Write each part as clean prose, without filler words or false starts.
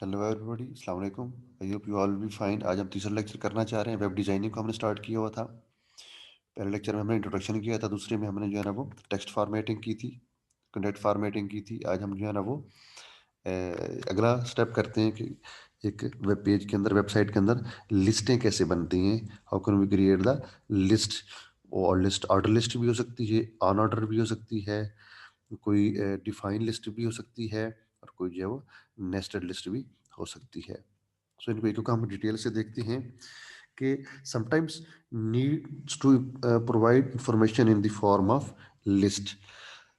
Hello everybody, अस्सलाम वालेकुम। I hope you all be fine. आज हम तीसरा लेक्चर करना चाह रहे हैं। वेब डिज़ाइनिंग को हमने स्टार्ट किया हुआ था। पहले लेक्चर में हमने इंट्रोडक्शन किया था, दूसरे में हमने जो है ना वो टेक्स्ट फॉर्मेटिंग की थी, कंटेंट फॉर्मेटिंग की थी। आज हम जो है ना वो अगला स्टेप करते हैं कि एक वेब पेज के अंदर, वेबसाइट के अंदर लिस्टें कैसे बनती हैं। How can we create the list. और लिस्ट ऑर्डर लिस्ट भी हो सकती है, ऑन ऑर्डर भी हो सकती है, कोई डिफाइन लिस्ट भी हो सकती है, और कोई जो है वो नेस्टेड लिस्ट भी हो सकती है। सो इनको एक हम डिटेल से देखते हैं कि sometimes needs to provide information in the form of list.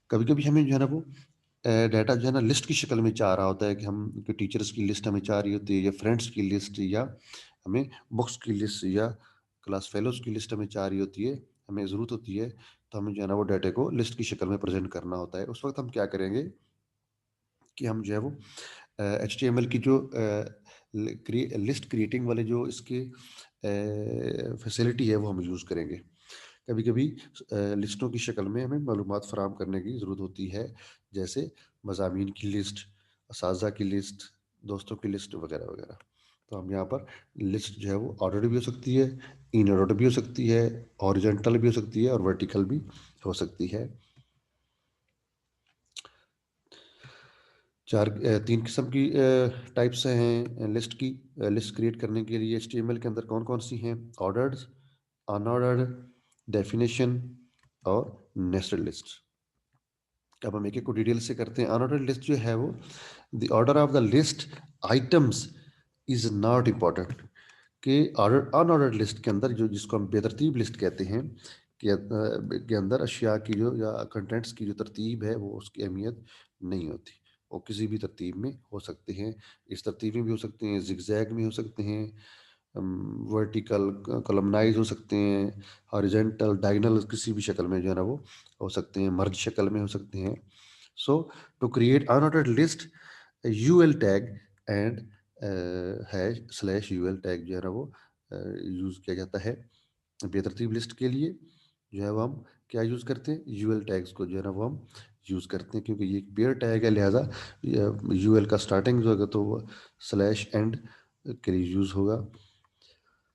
कभी कभी हमें जो है ना वो डाटा जो है ना लिस्ट की शक्ल में चाह रहा होता है कि हम टीचर्स की लिस्ट हमें चाह रही होती है, या फ्रेंड्स की लिस्ट, या हमें बुक्स की लिस्ट, या क्लास फेलोज की लिस्ट हमें चाह रही होती है, हमें ज़रूरत होती है। तो हमें जो है ना वो डाटा को लिस्ट की शक्ल में प्रेजेंट करना होता है। उस वक्त हम क्या करेंगे कि हम जो है वो एच टी एम एल की जो लिस्ट क्रिएटिंग वाले जो इसके फैसिलिटी है वो हम यूज़ करेंगे। कभी कभी लिस्टों की शक्ल में हमें मालूमात फराहम करने की ज़रूरत होती है, जैसे मज़ामीन की लिस्ट, असातिज़ा की लिस्ट, दोस्तों की लिस्ट वगैरह वगैरह। तो हम यहाँ पर लिस्ट जो है वो ऑर्डर भी हो सकती है, इन ऑर्डर भी हो सकती है, हॉरिजॉन्टल भी हो सकती है, और वर्टिकल भी हो सकती है। तीन किस्म की टाइप्स हैं लिस्ट की। लिस्ट क्रिएट करने के लिए एचटीएमएल के अंदर कौन कौन सी हैं? ऑर्डर्ड, अनऑर्डर्ड, डेफिनेशन और नेस्टेड लिस्ट। अब हम एक एक को डिटेल से करते हैं। अनऑर्डर्ड लिस्ट जो है वो the order of the list items is not important. कि ऑर्डर अनऑर्डर्ड लिस्ट के अंदर जो जिसको हम बेतरतीब लिस्ट कहते हैं के अंदर अशिया की जो या कंटेंट्स की जो तरतीब है वो उसकी अहमियत नहीं होती। वो किसी भी तरतीब में हो सकते हैं, इस तरतीब में भी हो सकते हैं, जिगजैग में हो सकते हैं, वर्टिकल कॉलमनाइज हो सकते हैं, हॉरिजॉन्टल डायगोनल किसी भी शक्ल में जो है ना वो हो सकते हैं, मर्ज शक्ल में हो सकते हैं। So to create unordered list UL tag and hash slash UL tag जो है ना वो यूज़ किया जाता है। बेतरतीब लिस्ट के लिए जो है वो हम क्या यूज़ करते हैं? यूएल टैग्स को जो है ना वो हम यूज़ करते हैं, क्योंकि ये एक पेयर टैग है, लिहाजा यूएल का स्टार्टिंग जो होगा तो वो स्लैश एंड के लिए यूज़ होगा।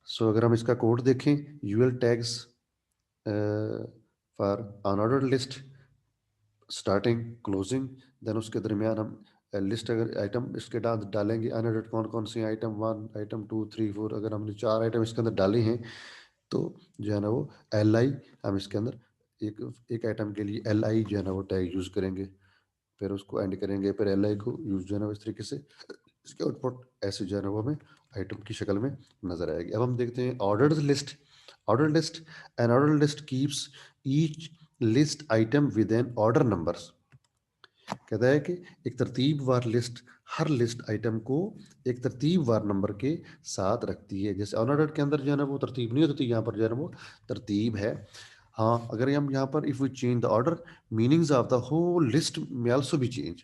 सो अगर हम इसका कोड देखें, UL tags for unordered list starting closing, then उसके दरमियान हम लिस्ट अगर आइटम इसके डालेंगे अनऑर्डर्ड कौन कौन सी आइटम 1, आइटम 2, 3, 4, अगर हमने 4 आइटम इसके अंदर डाले हैं तो जो है ना वो एल आई हम इसके अंदर एक एक आइटम के लिए एल आई जो है ना वो टैग यूज़ करेंगे, फिर उसको एंड करेंगे, फिर एल आई को यूज़ जो है ना वो इस तरीके से इसके आउटपुट ऐसे जो है ना वो हमें आइटम की शक्ल में नजर आएगी। अब हम देखते हैं ordered list. Order list, an order list keeps each list item with an order numbers. कहता है कि एक तरतीब वार लिस्ट हर लिस्ट आइटम को एक तरतीब वार नंबर के साथ रखती है। जैसे अनऑर्डर्ड के अंदर जो है ना वो तरतीब नहीं होती, यहाँ पर जो है ना वो तरतीब है। हाँ, अगर हम यहाँ पर if we change the order, meanings of the whole list में आल्सो भी चेंज।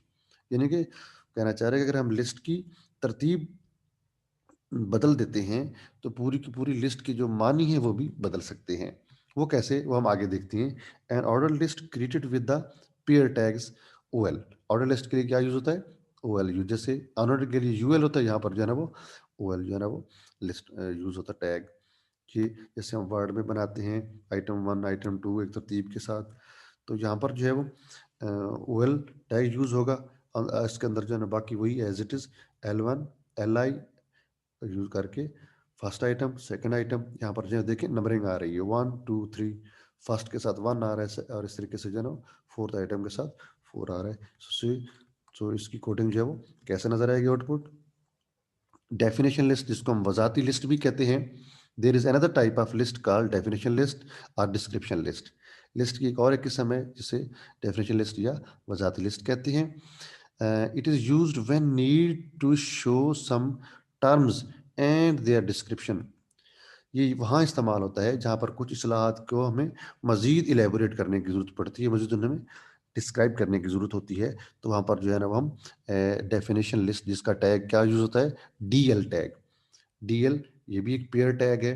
यानी कि कहना चाह रहे हैं कि अगर हम लिस्ट की तरतीब बदल देते हैं तो पूरी की पूरी लिस्ट की जो मानी है वो भी बदल सकते हैं। वो कैसे, वो हम आगे देखते हैं। An order list created with the pair tags OL. Order list के लिए क्या यूज होता है? OL use. जैसे अनऑर्डर के लिए यूएल होता है, यहाँ पर जो है ना वो ओएल जो है ना वो लिस्ट यूज होता है टैग। कि जैसे हम वर्ड में बनाते हैं आइटम 1, आइटम 2 एक तरतीब के साथ, तो यहाँ पर जो है वो ओएल टैग यूज होगा। इसके अंदर जो है ना बाकी वही as it is L1 LI use करके फर्स्ट आइटम, सेकंड आइटम, यहाँ पर जो देखें नंबरिंग आ रही है 1 2 3, फर्स्ट के साथ 1 आ रहा है और इस तरीके से जो है ना फोर्थ आइटम के साथ 4 आ रहा है। सो इसकी कोडिंग जो है वो कैसे नजर आएगी आउटपुट? डेफिनेशन लिस्ट, जिसको हम वजाती लिस्ट भी कहते हैं। There is another type of list called definition list और डिस्क्रिप्शन लिस्ट। लिस्ट की एक और एक किस्म है जिसे डेफिनेशन लिस्ट या वजाती लिस्ट कहते हैं। It is used when need to show some terms and their description. ये वहाँ इस्तेमाल होता है जहाँ पर कुछ इस्लाहात को हमें मज़ीद इलेबोरेट करने की ज़रूरत पड़ती है, मज़ीद उन्हें डिस्क्राइब करने की ज़रूरत होती है। तो वहाँ पर जो है ना वो हम डेफिनेशन लिस्ट, जिसका टैग क्या यूज़ होता है? D L tag. D L ये भी एक पेयर टैग है।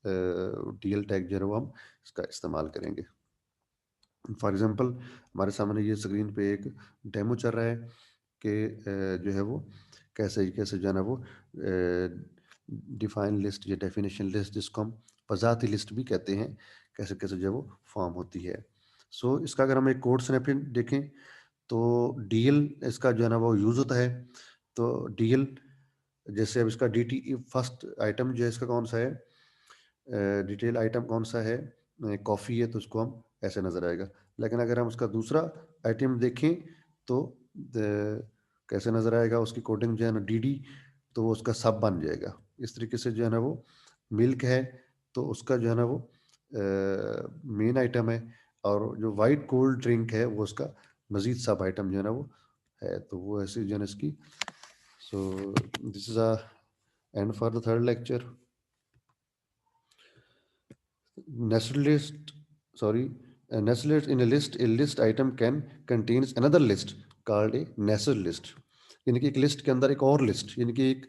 डी एल टैग जो है वो हम इसका इस्तेमाल करेंगे। फॉर एग्जांपल हमारे सामने ये स्क्रीन पे एक डेमो चल रहा है कि जो है वो कैसे कैसे जो है ना वो डिफाइन लिस्ट या डेफिनेशन लिस्ट, जिसको हम वजाती लिस्ट भी कहते हैं, कैसे कैसे जो है वो फॉर्म होती है। सो इसका अगर हम एक कोड स्नैपिंग देखें तो डीएल इसका जो है ना वो यूज़ होता है। तो डीएल जैसे अब इसका डी टी फर्स्ट आइटम जो है इसका कौन सा है, डिटेल आइटम कौन सा है, कॉफ़ी है, तो उसको हम ऐसे नज़र आएगा। लेकिन अगर हम उसका दूसरा आइटम देखें तो कैसे नज़र आएगा, उसकी कोडिंग जो है ना डी, तो वो उसका सब बन जाएगा। इस तरीके से जो है ना वो मिल्क है तो उसका जो है ना वो मेन आइटम है, और जो वाइट कोल्ड ड्रिंक है वो उसका मज़ीद सब आइटम जो है ना वो है। तो वो ऐसे जो है ना इसकी। So this is a and for the third lecture. Nested list, sorry, a nested list in a list item can contains another list called a nested list. यानी कि एक लिस्ट के अंदर एक और लिस्ट, यानी कि एक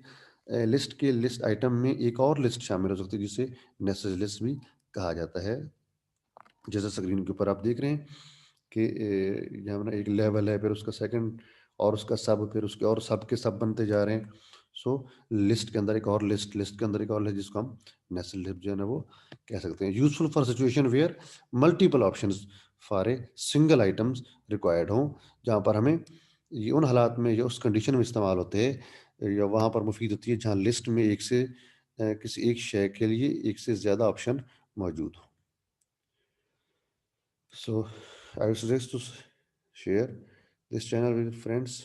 लिस्ट के लिस्ट आइटम में एक और लिस्ट शामिल हो सकती है, जिसे नेस्टेड लिस्ट भी कहा जाता है। जैसे स्क्रीन के ऊपर आप देख रहे हैं कि यहाँ ना एक लेवल है, फिर उसका सेकंड और उसका सब, फिर उसके और सब के सब बनते जा रहे हैं। सो लिस्ट के अंदर एक और लिस्ट, लिस्ट के अंदर एक और लिस्ट, जिसको हम नेस्टेड लिस्ट जो है ना वो कह सकते हैं। Useful for situation where multiple options for a single items required हों, जहाँ पर हमें ये उन हालात में या उस कंडीशन में इस्तेमाल होते हैं, या वहाँ पर मुफीद होती है जहाँ लिस्ट में एक से किसी एक शय के लिए एक से ज़्यादा ऑप्शन मौजूद हो। So I would suggest to share this channel with friends